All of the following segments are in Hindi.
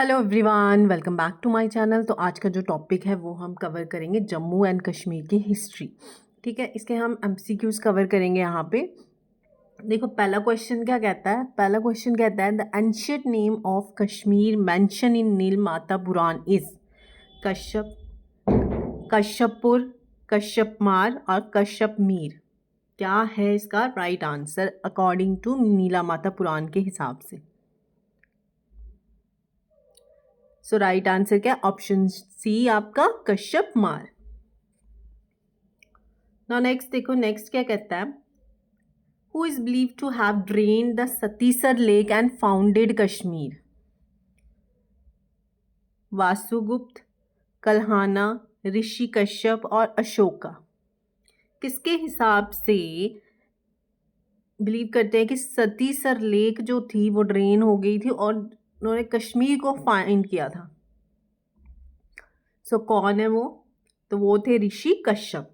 Hello everyone, welcome back to my channel. तो आज का जो टॉपिक है वो हम कवर करेंगे जम्मू एंड कश्मीर की हिस्ट्री। ठीक है, इसके हम एमसीक्यूज कवर करेंगे यहाँ पे। देखो पहला क्वेश्चन क्या कहता है। पहला क्वेश्चन कहता है the ancient name of Kashmir mention in Nilamata Purana is Kashyap, कश्यपपुर, कश्यपमार और कश्यप मीर। क्या है इसका राइट आंसर अकॉर्डिंग टू नीला माता पुराण के हिसाब से? सो राइट आंसर क्या? ऑप्शन सी आपका कश्यप मार। नाउ नेक्स्ट देखो, नेक्स्ट क्या कहता है। Who is believe to have drain the Satisar lake and founded Kashmir? Vasugupta, Kalhana, Rishi Kashyap और अशोका। किसके हिसाब से बिलीव करते हैं कि सतीसर लेक जो थी वो ड्रेन हो गई थी और उन्होंने कश्मीर को फाइंड किया था? सो कौन है वो? तो वो थे ऋषि कश्यप।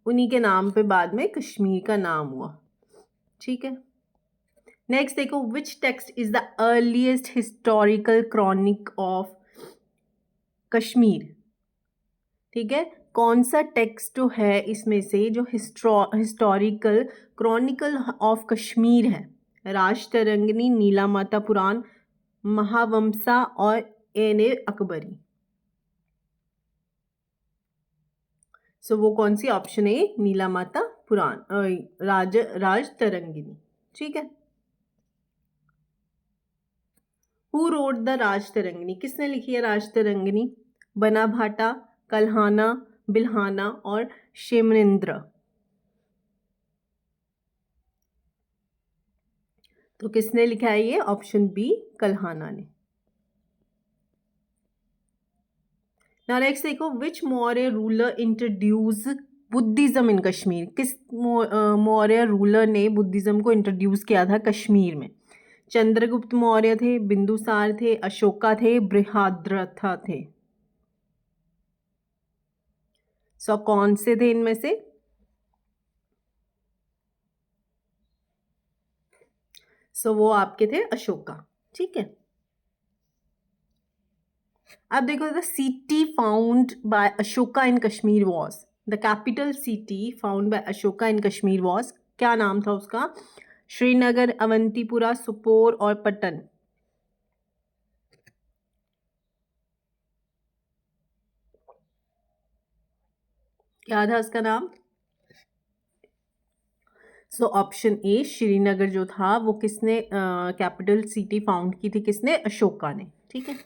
उन्हीं के नाम पे बाद में कश्मीर का नाम हुआ। ठीक है, नेक्स्ट देखो, which text is the earliest historical chronicle of Kashmir? ठीक है, कौन सा टेक्स्ट जो है इसमें से जो हिस्टोरिकल क्रॉनिकल ऑफ कश्मीर है? राजतरंगिणी, नीला माता पुराण, महावंसा और एने अकबरी। सो वो कौन सी? ऑप्शन ए नीला माता पुराण, राजतरंगिणी। ठीक है, हु रोड द राजतरंगिणी? किसने लिखी है राजतरंगिणी? बना भाटा, कल्हाना, बिल्हाना और शेमनेन्द्र। तो किसने लिखा है ये? ऑप्शन बी कल्हाना ने। नाउ नेक्स्ट देखो, which Maurya ruler introduce Buddhism in Kashmir? किस मौर्य रूलर ने बुद्धिज्म को इंट्रोड्यूस किया था कश्मीर में? चंद्रगुप्त मौर्य थे, बिंदुसार थे, अशोका थे, बृहद्रथ थे। सो कौन से थे इनमें से? सो वो आपके थे अशोका। ठीक है, अब देखो, the city found by Ashoka in Kashmir was, the capital city found by Ashoka in Kashmir was, क्या नाम था उसका? श्रीनगर, अवंतीपुरा, सुपोर और पटन। क्या था उसका नाम? सो ऑप्शन ए श्रीनगर जो था वो किसने कैपिटल सिटी फाउंड की थी? किसने? अशोका ने। ठीक है,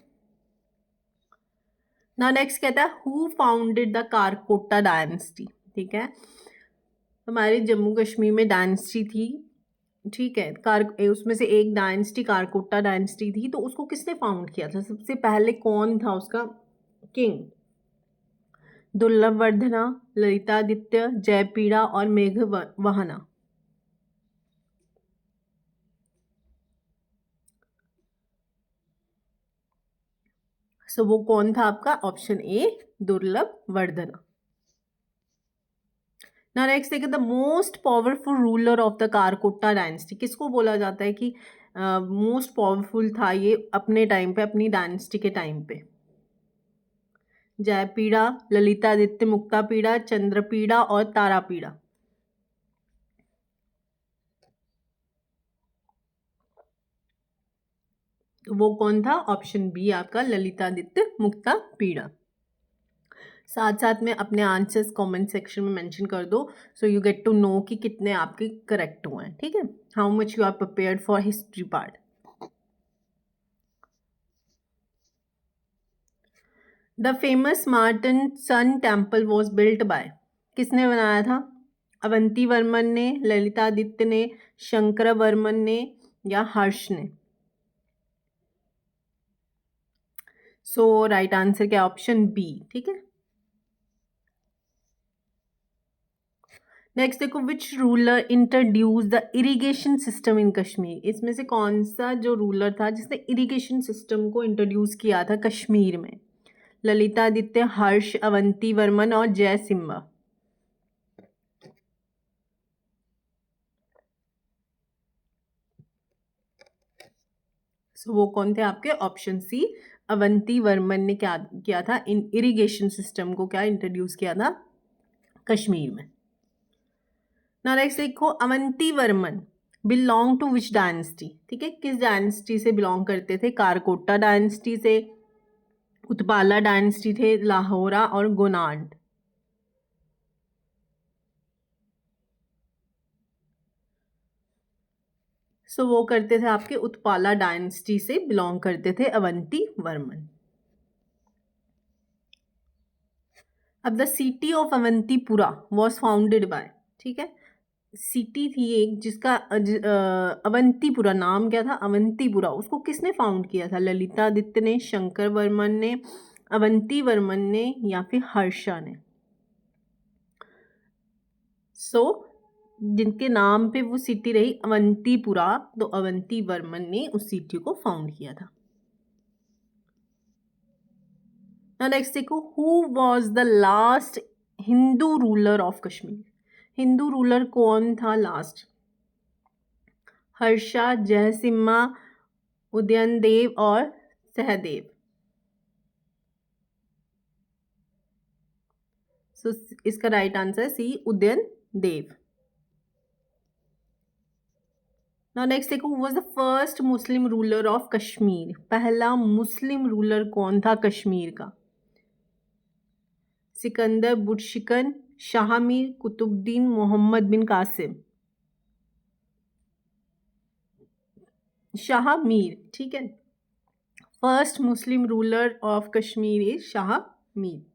ना नेक्स्ट कहता है who founded the Karkota dynasty? ठीक है, हमारे जम्मू कश्मीर में डायनेस्टी थी। ठीक है, उसमें से एक डायनेस्टी कारकोटा डायनेस्टी थी, तो उसको किसने फाउंड किया था? सबसे पहले कौन था उसका किंग? दुर्लभवर्धना, ललितादित्य, जयपीड़ा और मेघवहना। सो वो कौन था आपका? Option A Durlabhavardhana. ना नेक्स्ट देखिए, the most powerful ruler of the Karkota dynasty, किसको बोला जाता है कि मोस्ट पावरफुल था ये अपने टाइम पे, अपनी डायनेस्टी के टाइम पे? जयपीड़ा, ललितादित्य, मुक्तापीड़ा, चंद्रपीड़ा और तारापीड़ा। तो वो कौन था? ऑप्शन बी आपका ललितादित्य मुक्तापीड़ा। साथ साथ में अपने आंसर्स कमेंट सेक्शन में मेंशन कर दो, so you get to know कि कितने आपके करेक्ट हुए हैं। ठीक है, how much you are prepared for history part. The famous Martand sun temple was built by, किसने बनाया था? अवंती वर्मन ने, ललितादित्य ने, शंकर वर्मन ने या हर्ष ने? सो राइट आंसर क्या? Option B. ठीक है, नेक्स्ट देखो, which ruler introduce the irrigation system in Kashmir? इसमें से कौन सा जो रूलर था जिसने इरिगेशन सिस्टम को इंट्रोड्यूस किया था कश्मीर में? ललितादित्य, हर्ष, अवंती वर्मन और जय सिम्हा। सो वो कौन थे आपके? ऑप्शन सी, अवंती वर्मन ने क्या किया था? इन इरिगेशन सिस्टम को क्या इंट्रोड्यूस किया था कश्मीर में। ना नेक्स्ट देखो, Avanti Varman belong to which dynasty, ठीक है, किस डायनेस्टी से बिलोंग करते थे? कारकोटा डायनेस्टी से, उत्पाला डायनेस्टी थे, लाहौरा और गोनांड। सो वो करते थे आपके उत्पाला डायनेस्टी से बिलोंग करते थे अवंती वर्मन। अब the city of Avantipura was founded by, ठीक है, सिटी थी एक जिसका अवंतीपुरा नाम क्या था? अवंतीपुरा, उसको किसने फाउंड किया था? ललितादित्य ने, शंकर वर्मन ने, अवंती वर्मन ने या फिर हर्षा ने? सो जिनके नाम पे वो सिटी रही अवंतीपुरा, तो अवंती वर्मन ने उस सिटी को फाउंड किया था। नेक्स्ट देखो, who was the last Hindu ruler of Kashmir? Hindu ruler कौन था लास्ट? हर्षा, जयसिम्हा, उदयनदेव और सहदेव। सो इसका right answer C, Udayanadeva. Now next देखो, was the first Muslim ruler of Kashmir? पहला मुस्लिम रूलर कौन था कश्मीर का? सिकंदर बुटशिकन, शाह मीर, कुतुबुद्दीन, मोहम्मद बिन कासिम। शाह मीर, ठीक है, first Muslim ruler of Kashmir is Shah Mir.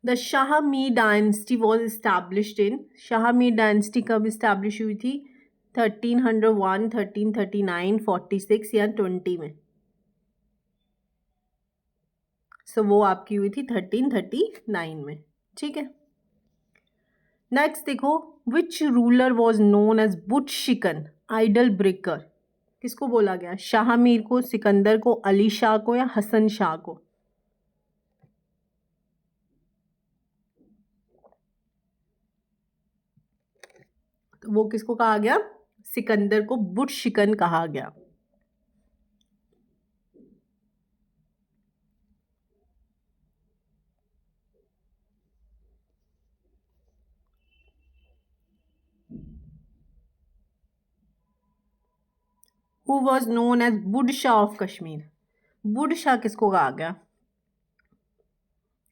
The Shah Mir dynasty was established in, Shah Mir dynasty कब इस्टेब्लिश हुई थी? 1301, 1339, 46 या 20 में? सो वो आपकी हुई थी 1339 में, ठीक है। नेक्स्ट देखो, which ruler was known as Butshikan idol breaker? किसको बोला गया? शाह मीर को, सिकंदर को, अली शाह को या हसन शाह को? तो वो किसको कहा गया? सिकंदर को बुटशिकन कहा गया। Who was known as Budshah of Kashmir? Budshah किसको कहा गया?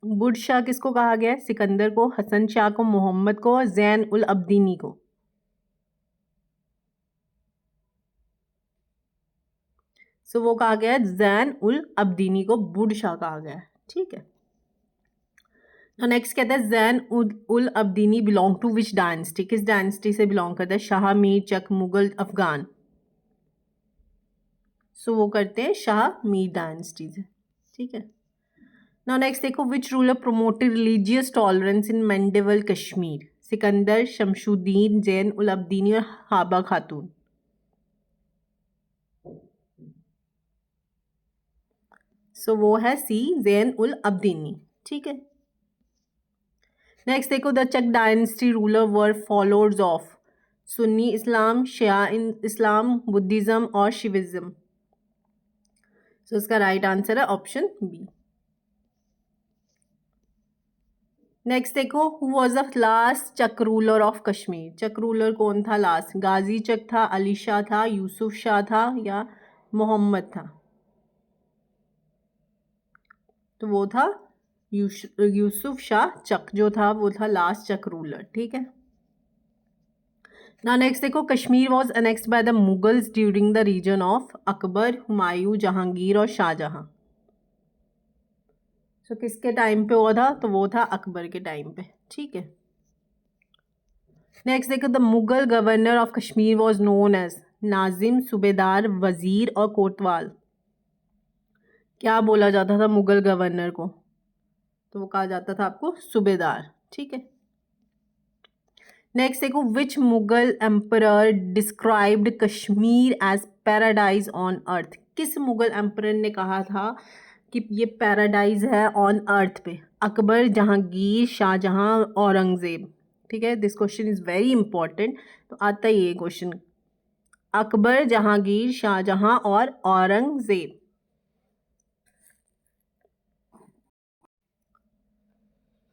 बुडशाह किसको कहा गया? सिकंदर को, हसन शाह को, मोहम्मद को और जैन उल अब्दीनी को। सो वो कहा गया जैन उल अब्दीनी को बुडशाह कहा गया, ठीक है। नेक्स्ट कहता है, Jain ul अब्दीनी belong to which dynasty? किस डायनेस्टी से बिलोंग करता है? शाह, मीर, चक, मुगल, अफगान। सो वो करते हैं शाह मीर डायनेस्टी से, ठीक है। नाउ नेक्स्ट देखो, which ruler promoted religious tolerance in medieval Kashmir? Sikandar, Shamsuddin, Zain ul Abidin और हाबा खातून। सो वो है सी, जैन उल अब्दीनी, ठीक है। नेक्स्ट देखो, the Chak dynasty ruler were followers of Sunni Islam, Shia Islam, Buddhism और शिविज्म। सो इसका राइट आंसर है ऑप्शन बी। नेक्स्ट देखो, who was the last Chak ruler of Kashmir? Chak ruler कौन था लास्ट? गाजी चक था, अली शाह था, यूसुफ शाह था या मोहम्मद था? तो वो था यूसुफ शाह चक जो था वो था लास्ट चक रूलर, ठीक है। ना नेक्स्ट देखो, Kashmir was annexed by the Mughals during the region of Akbar, Humayun, Jahangir और शाहजहां। सो किसके टाइम पे हुआ था? तो वो था अकबर के टाइम पे, ठीक है। नेक्स्ट देखो, the Mughal governor of Kashmir was known as nazim, subedar, wazir और कोतवाल। क्या बोला जाता था मुगल गवर्नर को? तो वो कहा जाता था आपको सूबेदार, ठीक है। नेक्स्ट देखो, which Mughal emperor described Kashmir as paradise on earth? किस मुगल एम्परर ने कहा था कि ये पैराडाइज है ऑन अर्थ पे? अकबर, जहांगीर, शाहजहां, औरंगजेब। ठीक है, this question is very important. तो आता ही ये क्वेश्चन, अकबर, जहांगीर, शाहजहां और औरंगजेब।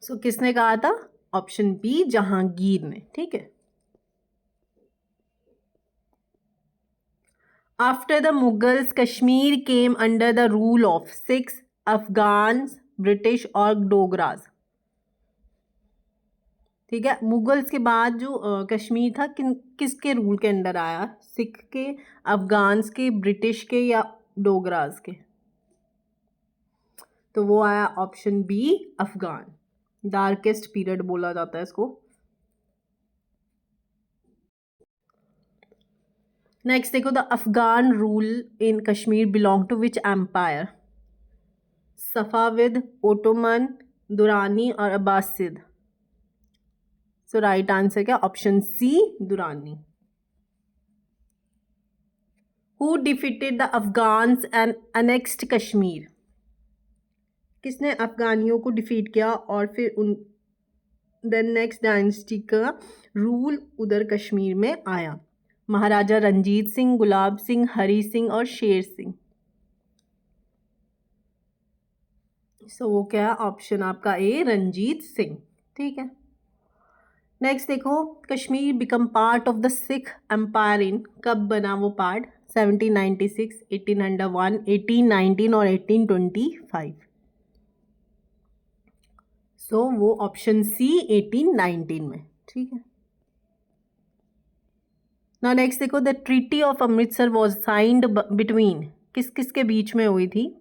सो किसने कहा था? ऑप्शन बी, जहांगीर ने। ठीक है। After the Mughals Kashmir came under the rule of Sikhs, Afghans, British और डोगराज। ठीक है, मुगल्स के बाद जो कश्मीर था किसके रूल के अंडर आया? सिख के, अफगान्स के, ब्रिटिश के या डोगराज के? तो वो आया option B, Afghan. Darkest period बोला जाता है इसको। नेक्स्ट देखो, the Afghan rule in Kashmir belong to which empire? Safavid, Ottoman, Durrani और अब्बासिद। सो राइट आंसर क्या? Option C, Durrani. Who defeated the Afghans and annexed Kashmir? किसने अफगानियों को डिफीट किया और फिर उन देन नेक्स्ट डायनेस्टी का रूल उधर कश्मीर में आया? महाराजा रंजीत सिंह, गुलाब सिंह, हरी सिंह और शेर सिंह। सो वो क्या? ऑप्शन आपका ए, रंजीत सिंह। ठीक है। नेक्स्ट देखो, Kashmir become part of the Sikh empire in, कब बना वो पार्ट? 1796, 1801, 1819 और 1825। सो वो ऑप्शन सी, 1819 में। ठीक है। नाउ नेक्स्ट देखो, the treaty of Amritsar was signed between, किस किस के बीच में हुई थी?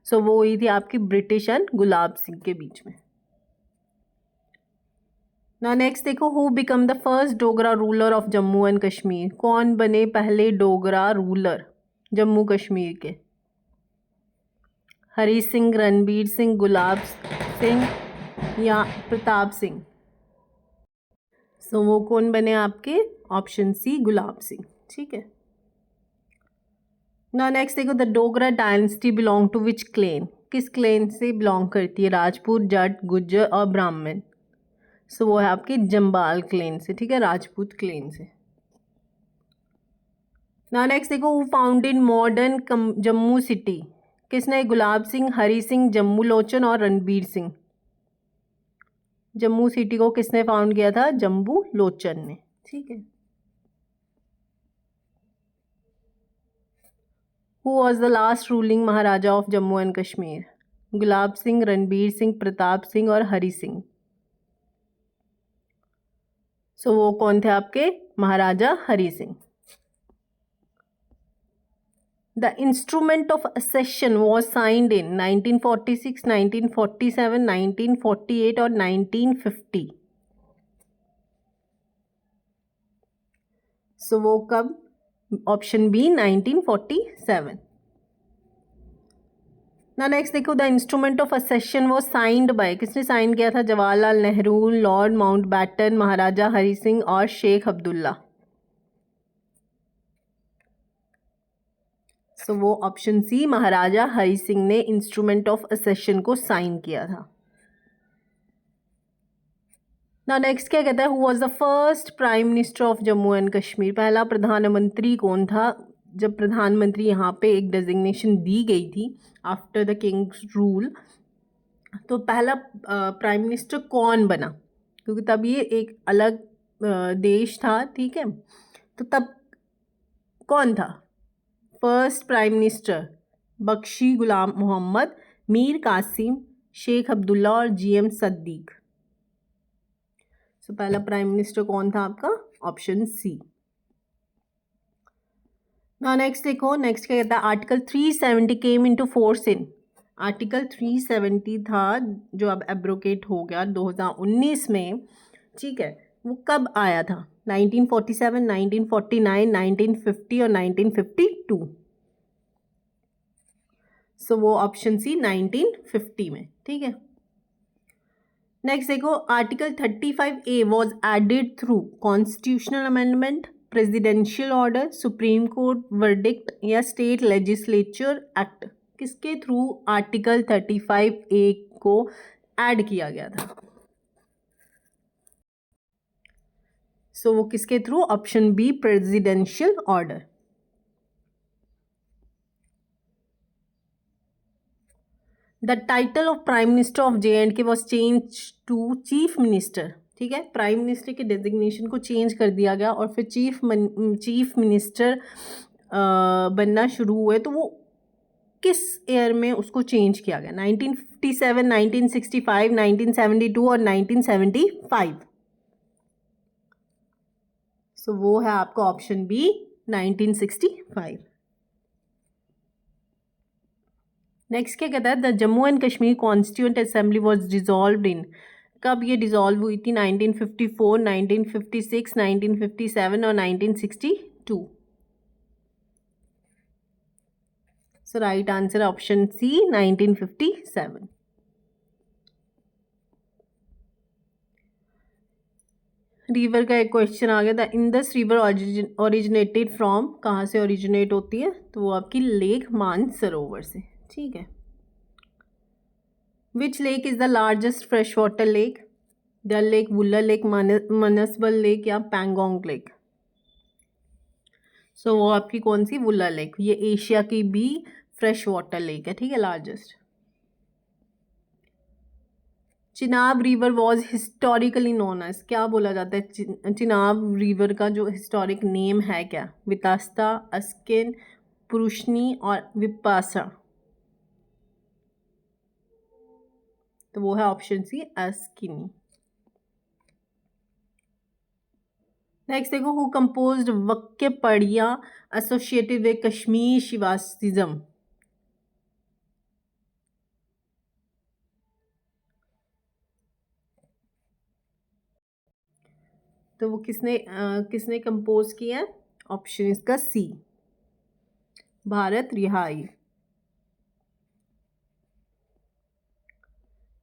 सो वो हुई थी आपकी ब्रिटिश एंड गुलाब सिंह के बीच में। नाउ नेक्स्ट देखो, who become the first Dogra ruler of Jammu and Kashmir? कौन बने पहले डोगरा रूलर जम्मू कश्मीर के? हरी सिंह, रणबीर सिंह, गुलाब सिंह या प्रताप सिंह? सो वो कौन बने आपके? Option C, Gulab Singh. ठीक है। ना नेक्स्ट देखो, the Dogra dynasty belong to which clan? किस क्लेन से बिलोंग करती है? राजपूत, जट, गुज्जर और ब्राह्मण। सो वो है आपके जम्बाल क्लेन से। ठीक है, राजपूत क्लेन से। ना नेक्स्ट देखो, who founded modern Jammu city? किसने? गुलाब सिंह, हरी सिंह, जम्मू लोचन और रणबीर सिंह। जम्मू सिटी को किसने फाउंड किया था? जम्बू लोचन ने। ठीक है। Who was the last ruling Maharaja of Jammu and Kashmir? Gulab Singh, Ranbir Singh, Pratap Singh और हरी सिंह। सो वो कौन थे आपके? Maharaja Hari Singh. The instrument of accession was signed in 1946, 1947, 1948 और 1950। सो वो कब? Option B, 1947। ना नेक्स्ट देखो, the instrument of accession was signed by, किसने साइन किया था? जवाहरलाल नेहरू, लॉर्ड माउंटबैटन, महाराजा हरी सिंह और शेख अब्दुल्ला। सो वो ऑप्शन सी, महाराजा हरी सिंह ने इंस्ट्रूमेंट ऑफ असेशन को साइन किया था। ना नेक्स्ट क्या कहता है, who was the first prime minister of Jammu and Kashmir? पहला प्रधानमंत्री कौन था? जब प्रधानमंत्री यहाँ पे एक डेजिग्नेशन दी गई थी आफ्टर द किंग्स रूल, तो पहला प्राइम मिनिस्टर कौन बना? क्योंकि तब ये एक अलग देश था। ठीक है, तो तब कौन था फर्स्ट प्राइम मिनिस्टर? बख्शी गुलाम मोहम्मद, मीर कासिम, शेख अब्दुल्ला और जीएम सद्दीक। सो पहला प्राइम मिनिस्टर कौन था आपका? Option C. ना नेक्स्ट देखो, नेक्स्ट क्या कहता है, article 370 came into force in. Article 370 था जो अब एब्रोकेट हो गया 2019 में। ठीक है, वो कब आया था? 1947, 1949, 1950 और 1952। सो वो ऑप्शन सी, 1950 में। ठीक है। नेक्स्ट देखो, article 35A was added through constitutional amendment, presidential order, Supreme Court verdict या स्टेट लेजिस्लेचर एक्ट? किसके थ्रू आर्टिकल 35A को ऐड किया गया था? सो वो किसके through? Option B, presidential order. The title of prime minister of JNK was change to chief minister. ठीक है, प्राइम मिनिस्टर के डेजिग्नेशन को चेंज कर दिया गया और फिर चीफ मिनिस्टर बनना शुरू हुए। तो वो किस ईयर में उसको चेंज किया गया? 1957, 1965, 1972 और 1975। सो वो है आपका ऑप्शन बी, 1965। नेक्स्ट क्या कहता है? The Jammu and Kashmir constituent assembly was dissolved in. कब ये डिजॉल्व हुई थी? 1954, 1956, 1957 और 1962। So right answer option C, 1957। River का एक क्वेश्चन आ गया था। इंदस रिवर ओरिजिनेटेड फ्रॉम, कहाँ से ओरिजिनेट होती है? तो वो आपकी लेक मानसरोवर से। ठीक है। Which lake is the largest fresh water lake? Dal lake, Wular lake, Manasbal lake या पैंगोंग लेक? सो वो आपकी कौन सी? वुलर लेक। ये एशिया की भी फ्रेश वाटर लेक है। ठीक है, largest. Chenab river was historically known as, क्या बोला जाता है चिनाब रिवर का जो हिस्टोरिक नेम है क्या? वितास्ता, अस्किन, पुरुषनी और विपासा। तो वो है ऑप्शन सी, अस्किनी। नेक्स्ट देखो, हु कंपोज्ड वक्य पढ़िया एसोसिएटेड विद कश्मीर शिवासिज्म? तो वो किसने कंपोज किया है? ऑप्शन इसका सी, भारत रिहाई।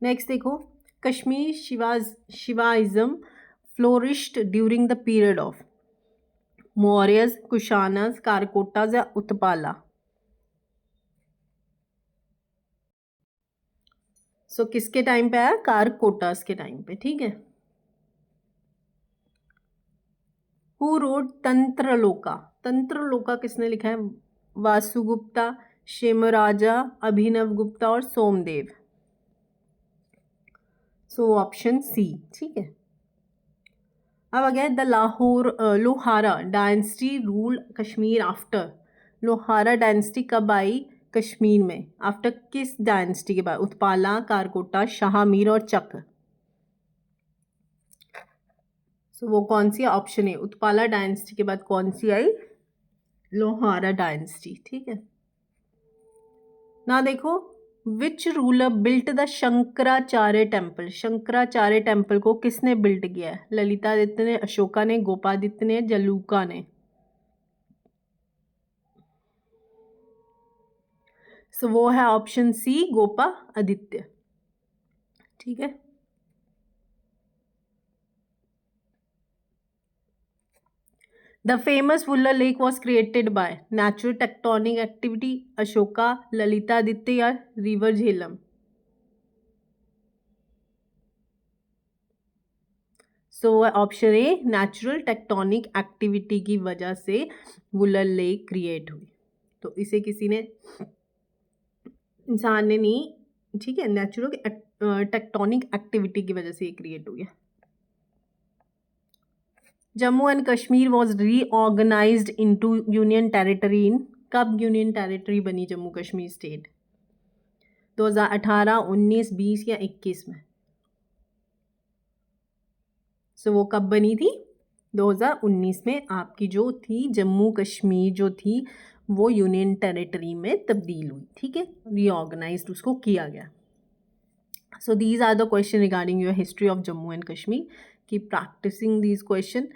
नेक्स्ट देखो, Kashmir Shaivism flourished during the period of Mauryas, Kushanas, Karkotas या उत्पाला? सो किसके टाइम पे आया? कारकोटास के टाइम पे। ठीक है। Who wrote तंत्रलोका? तंत्रलोका किसने लिखा है? वासुगुप्ता, शेमराजा, अभिनव गुप्ता और सोमदेव। So option C. ठीक है। अब आ गया the Lohara dynasty rule Kashmir after. Lohara dynasty कब आई कश्मीर में? आफ्टर किस डायनेस्टी के बाद? उत्पाला, कारकोटा, शाहमीर और चक्र? सो वो कौन सी? ऑप्शन ए, उत्पाला डायनेस्टी के बाद कौन सी आई? लोहारा डायनेस्टी। ठीक है ना। देखो, which ruler built the Shankaracharya temple? Shankaracharya temple को किसने बिल्ट किया है? ललितादित्य ने, अशोका ने, गोपादित्य ने, जलूका ने? सो वो है ऑप्शन सी, गोपा आदित्य। ठीक है। The famous Wular lake was created by natural tectonic activity, Ashoka, Lalitaditya या river Jhelum? So option A, natural tectonic activity की वजह से वुलर लेक क्रिएट हुई। तो इसे किसी ने, इंसान ने नहीं। ठीक है, नेचुरल टेक्टोनिक एक्टिविटी की वजह से ये क्रिएट हुई है। Jammu and Kashmir was reorganized into union territory in, कब यूनियन टेरिटरी बनी जम्मू कश्मीर स्टेट? 2018, 19, 20 या 21 में? सो वो कब बनी थी? 2019 में आपकी जो थी जम्मू कश्मीर जो थी वो यूनियन टेरिटरी में तब्दील हुई। ठीक है, रीऑर्गेनाइज्ड उसको किया गया। So these are the question regarding your history of Jammu and Kashmir. Keep practising these question.